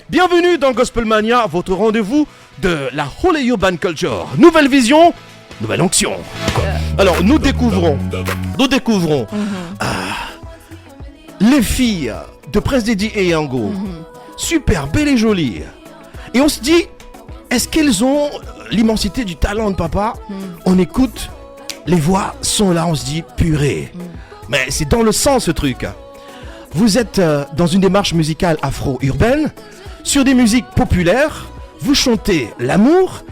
Bienvenue dans Gospelmania, votre rendez-vous de la Holy Urban Culture. Nouvelle vision, nouvelle onction. Alors nous découvrons les filles de Prince Diddy et Yango. Super belles et jolies. Et on se dit, est-ce qu'elles ont l'immensité du talent de papa? On écoute, les voix sont là, on se dit purée. Mais c'est dans le sang ce truc. Vous êtes dans une démarche musicale afro-urbaine, sur des musiques populaires, vous chantez l'amour,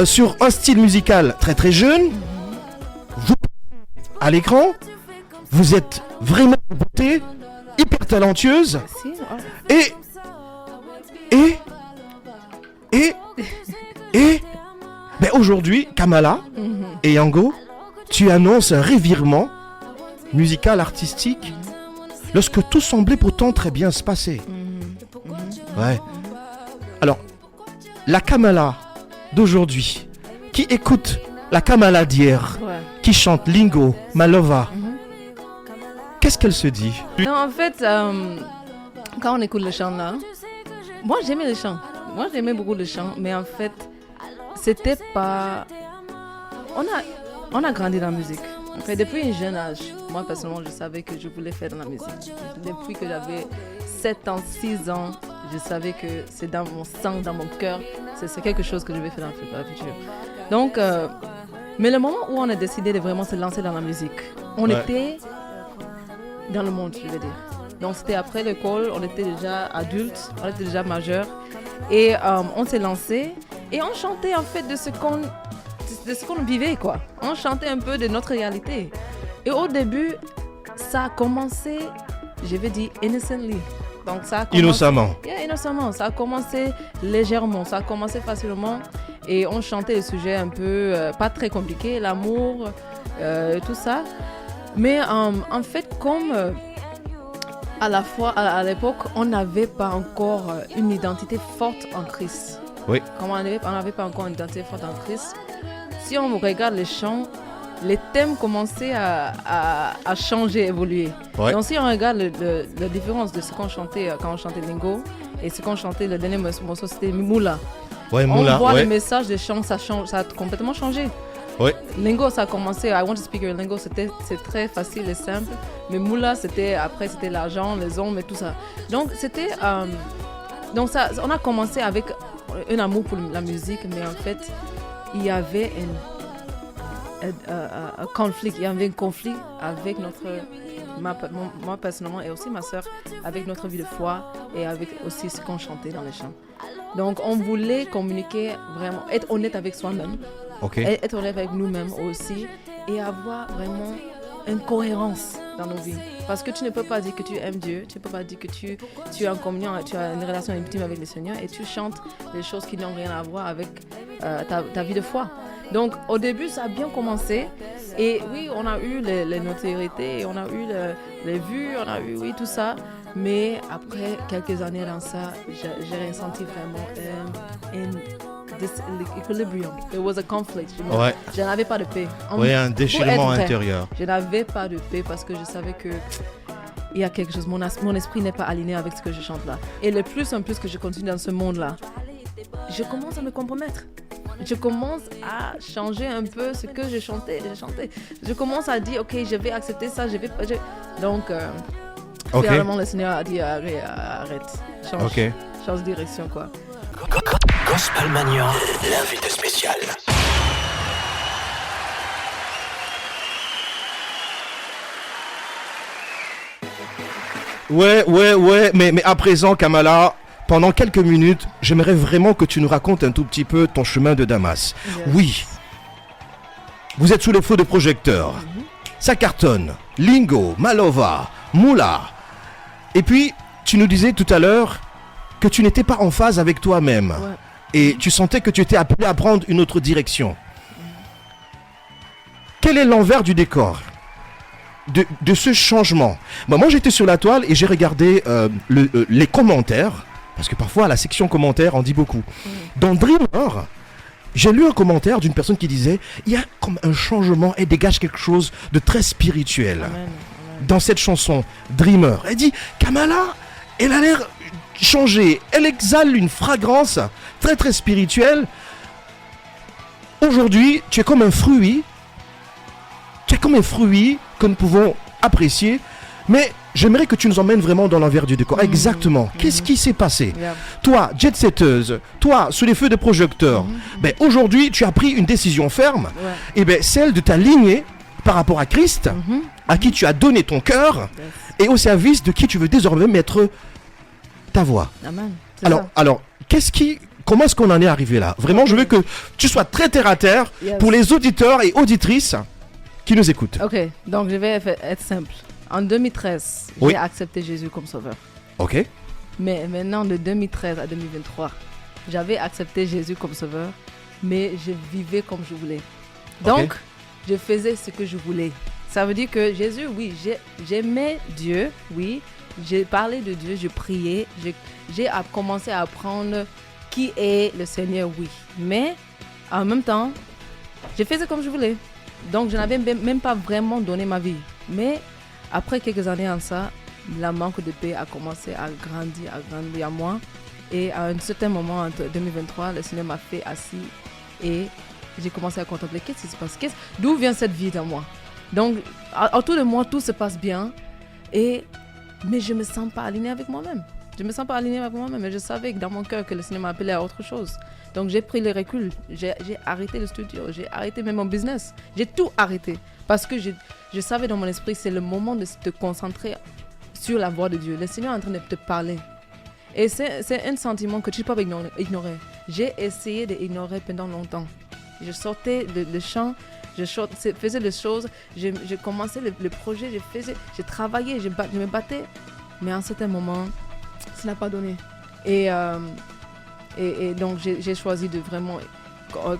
sur un style musical très très jeune, vous à l'écran, vous êtes vraiment de beauté, hyper talentueuse, mais aujourd'hui, Kamala et Yango, tu annonces un revirement musical, artistique, lorsque tout semblait pourtant très bien se passer. Ouais. Alors, la Kamala d'aujourd'hui, qui écoute la Kamala d'hier, qui chante Lingo, Malova, qu'est-ce qu'elle se dit? Non, en fait, quand on écoute le chant là, moi j'aimais le chant. Moi j'aimais beaucoup le chant, mais en fait, c'était pas... On a grandi dans la musique. En fait, depuis un jeune âge, moi personnellement, je savais que je voulais faire dans la musique. Depuis que j'avais 7 ans, 6 ans, je savais que c'est dans mon sang, dans mon cœur. C'est quelque chose que je vais faire dans le futur. Donc, mais le moment où on a décidé de vraiment se lancer dans la musique, on était dans le monde, je veux dire. Donc, c'était après l'école, on était déjà adultes, on était déjà majeurs. Et on s'est lancé et on chantait en fait de ce qu'on vivait, quoi. On chantait un peu de notre réalité. Et au début, ça a commencé, je vais dire, innocently. Donc ça a commencé, innocemment. Yeah, innocemment. Ça a commencé légèrement, ça a commencé facilement. Et on chantait des sujets un peu, pas très compliqués, l'amour, tout ça. Mais en fait, comme à l'époque, on n'avait pas encore une identité forte en Christ. Oui. Comme on n'avait pas encore une identité forte en Christ, si on regarde les chants, les thèmes commençaient à changer, évoluer. Ouais. Donc si on regarde la différence de ce qu'on chantait quand on chantait Lingo et ce qu'on chantait, le dernier morceau c'était Moula. Ouais, On Moula, voit ouais. le message des chants, ça a complètement changé. Ouais. Lingo, ça a commencé, I want to speak your lingo, c'est très facile et simple. Mais Moula, c'était l'argent, les hommes et tout ça. Donc c'était... donc ça, on a commencé avec un amour pour la musique, mais en fait, il y avait un conflit. Il y avait un conflit avec moi personnellement et aussi ma soeur, avec notre vie de foi et avec aussi ce qu'on chantait dans les chants. Donc on voulait communiquer vraiment, être honnête avec soi-même, être honnête avec nous-mêmes aussi et avoir vraiment une cohérence dans nos vies. Parce que tu ne peux pas dire que tu aimes Dieu, tu ne peux pas dire que tu es en communion, tu as une relation intime avec le Seigneur et tu chantes des choses qui n'ont rien à voir avec ta vie de foi. Donc au début ça a bien commencé et oui on a eu les notoriétés, on a eu les vues, on a eu tout ça. Mais après quelques années dans ça, j'ai ressenti vraiment l'équilibrium. There was a conflict. Je n'avais pas de paix. Oui, un déchirement intérieur. Je n'avais pas de paix parce que je savais que il y a quelque chose. Mon esprit n'est pas aligné avec ce que je chante là. Et le plus en plus que je continue dans ce monde-là, je commence à me compromettre. Je commence à changer un peu ce que je chantais. Je commence à dire, ok, je vais accepter ça. Donc, finalement, le Seigneur a dit, arrête. Change de direction, quoi. Gospelmania, l'invité spécial. Ouais, mais à présent, Kamala, pendant quelques minutes, j'aimerais vraiment que tu nous racontes un tout petit peu ton chemin de Damas. Yes. Oui, vous êtes sous les feux de projecteurs. Ça cartonne. Lingo, Malova, Moula. Et puis, tu nous disais tout à l'heure que tu n'étais pas en phase avec toi-même. Ouais. Et tu sentais que tu étais appelé à prendre une autre direction. Quel est l'envers du décor de ce changement? Moi, j'étais sur la toile et j'ai regardé les commentaires. Parce que parfois, à la section commentaires, on dit beaucoup. Dans Dreamer, j'ai lu un commentaire d'une personne qui disait « Il y a comme un changement, elle dégage quelque chose de très spirituel. » Dans cette chanson, Dreamer, elle dit « Kamala, elle a l'air changé. Elle exhale une fragrance très très spirituelle. Aujourd'hui, tu es comme un fruit. Tu es comme un fruit que nous pouvons apprécier. Mais j'aimerais que tu nous emmènes vraiment dans l'envers du décor. Exactement. Qu'est-ce qui s'est passé? Toi, jet-setteuse, toi, sous les feux de projecteurs, ben, aujourd'hui, tu as pris une décision ferme. Et ben, celle de t'aligner par rapport à Christ, à qui tu as donné ton cœur, et au service de qui tu veux désormais mettre ta voix. Amen. Alors, comment est-ce qu'on en est arrivé là? Vraiment, je veux que tu sois très terre à terre pour les auditeurs et auditrices qui nous écoutent. Ok, donc je vais être simple. En 2013, Oui. j'ai accepté Jésus comme sauveur. Ok. Mais maintenant, de 2013 à 2023, j'avais accepté Jésus comme sauveur, mais je vivais comme je voulais. Donc, je faisais ce que je voulais. Ça veut dire que Jésus, oui, j'aimais Dieu, oui. J'ai parlé de Dieu, je priais, j'ai commencé à apprendre qui est le Seigneur, oui. Mais en même temps, je faisais comme je voulais. Donc, je n'avais même pas vraiment donné ma vie. Mais après quelques années en ça, la manque de paix a commencé à grandir en moi. Et à un certain moment, en 2023, le Seigneur m'a fait assis et j'ai commencé à contempler qu'est-ce qui se passe, d'où vient cette vie dans moi. Donc, autour de moi, tout se passe bien, mais je ne me sens pas alignée avec moi-même. Mais je savais que dans mon cœur que le Seigneur m'appelait à autre chose. Donc, j'ai pris le recul, j'ai arrêté le studio, j'ai arrêté même mon business. J'ai tout arrêté parce que je savais dans mon esprit, c'est le moment de te concentrer sur la voix de Dieu. Le Seigneur est en train de te parler. Et c'est un sentiment que tu peux pas ignorer. J'ai essayé d'ignorer pendant longtemps. Je sortais le chant, je faisais des choses, je commençais le projet, je travaillais, je me battais. Mais à un certain moment, ça n'a pas donné. Et donc, j'ai choisi de vraiment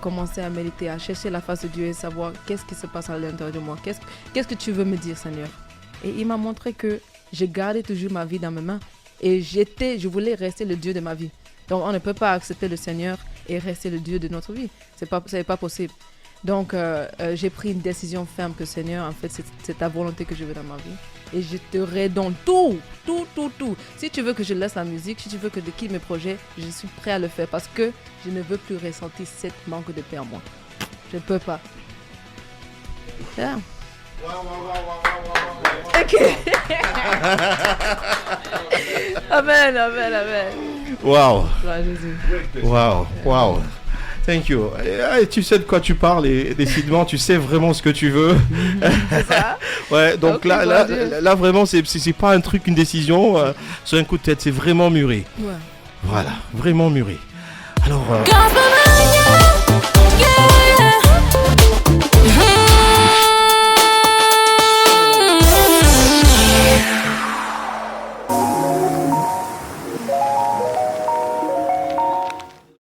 commencer à méditer, à chercher la face de Dieu et savoir qu'est-ce qui se passe à l'intérieur de moi. Qu'est-ce que tu veux me dire, Seigneur? Et il m'a montré que je gardais toujours ma vie dans mes mains. Et je voulais rester le Dieu de ma vie. Donc, on ne peut pas accepter le Seigneur et rester le Dieu de notre vie. C'est pas possible. Donc, j'ai pris une décision ferme que Seigneur, en fait, c'est ta volonté que je veux dans ma vie. Et je te redonne tout. Si tu veux que je laisse la musique, si tu veux que je quitte mes projets, je suis prêt à le faire parce que je ne veux plus ressentir cette manque de paix en moi. Je ne peux pas. Yeah. Ok. Amen. Wow. Gloire à Jésus. Wow. Thank you. Tu sais de quoi tu parles et décidément tu sais vraiment ce que tu veux. C'est ça. Ouais, donc Okay, là vraiment c'est pas un truc, une décision sur un coup de tête, c'est vraiment mûri. Ouais. Voilà, vraiment mûri. Alors